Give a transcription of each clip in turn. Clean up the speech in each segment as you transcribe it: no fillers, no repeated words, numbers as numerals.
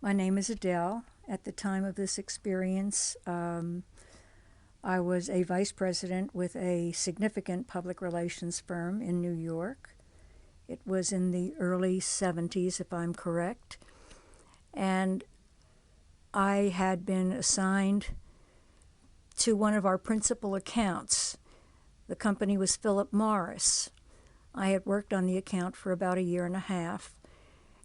My name is Adele. At the time of this experience, I was a vice president with a significant public relations firm in New York. It was in the early 70s, if I'm correct. And I had been assigned to one of our principal accounts. The company was Philip Morris. I had worked on the account for about a year and a half,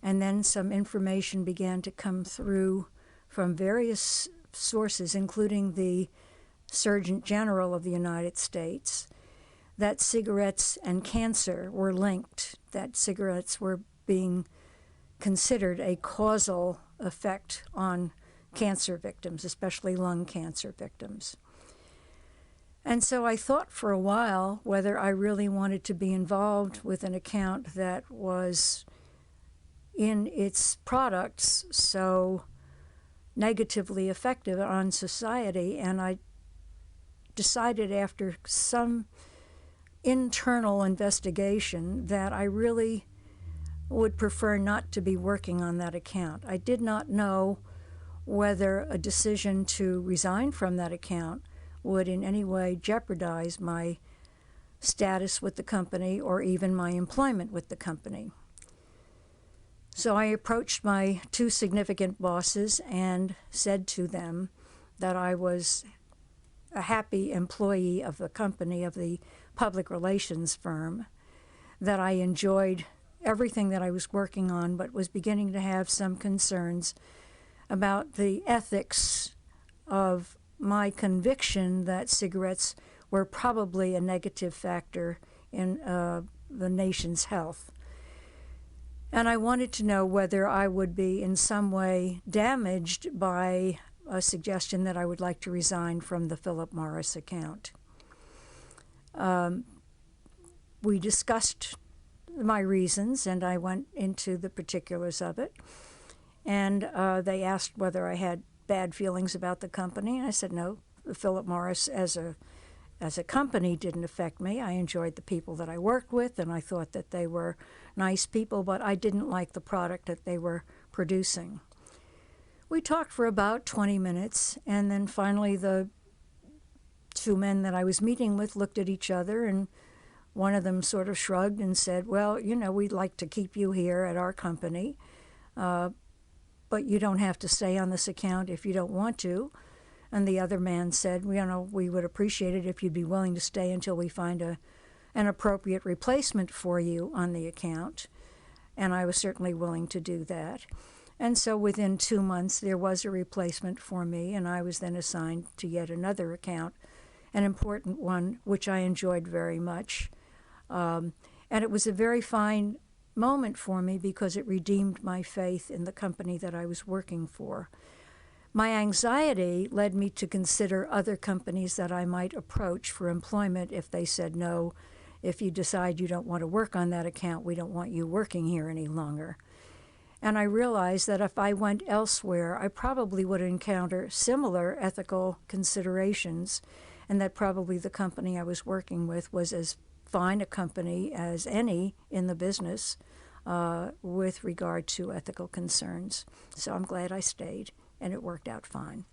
and then some information began to come through from various sources, including the Surgeon General of the United States, that cigarettes and cancer were linked, that cigarettes were being considered a causal effect on cancer victims, especially lung cancer victims. And so I thought for a while whether I really wanted to be involved with an account that was in its products so negatively effective on society, and I decided after some internal investigation that I really would prefer not to be working on that account. I did not know whether a decision to resign from that account would in any way jeopardize my status with the company or even my employment with the company. So I approached my two significant bosses and said to them that I was a happy employee of the company, of the public relations firm, that I enjoyed everything that I was working on, but was beginning to have some concerns about the ethics of my conviction that cigarettes were probably a negative factor in the nation's health. And I wanted to know whether I would be in some way damaged by a suggestion that I would like to resign from the Philip Morris account. We discussed my reasons, and I went into the particulars of it. And they asked whether I had bad feelings about the company. And I said, no, Philip Morris as a company didn't affect me. I enjoyed the people that I worked with, and I thought that they were nice people, but I didn't like the product that they were producing. We talked for about 20 minutes, and then finally the two men that I was meeting with looked at each other, and one of them sort of shrugged and said, well, you know, we'd like to keep you here at our company, but you don't have to stay on this account if you don't want to. And the other man said, you know, we would appreciate it if you'd be willing to stay until we find an appropriate replacement for you on the account. And I was certainly willing to do that. And so within 2 months, there was a replacement for me, and I was then assigned to yet another account, an important one, which I enjoyed very much. And it was a very fine moment for me because it redeemed my faith in the company that I was working for. My anxiety led me to consider other companies that I might approach for employment if they said, no, if you decide you don't want to work on that account, we don't want you working here any longer. And I realized that if I went elsewhere, I probably would encounter similar ethical considerations, and that probably the company I was working with was as fine a company as any in the business with regard to ethical concerns. So I'm glad I stayed, and it worked out fine.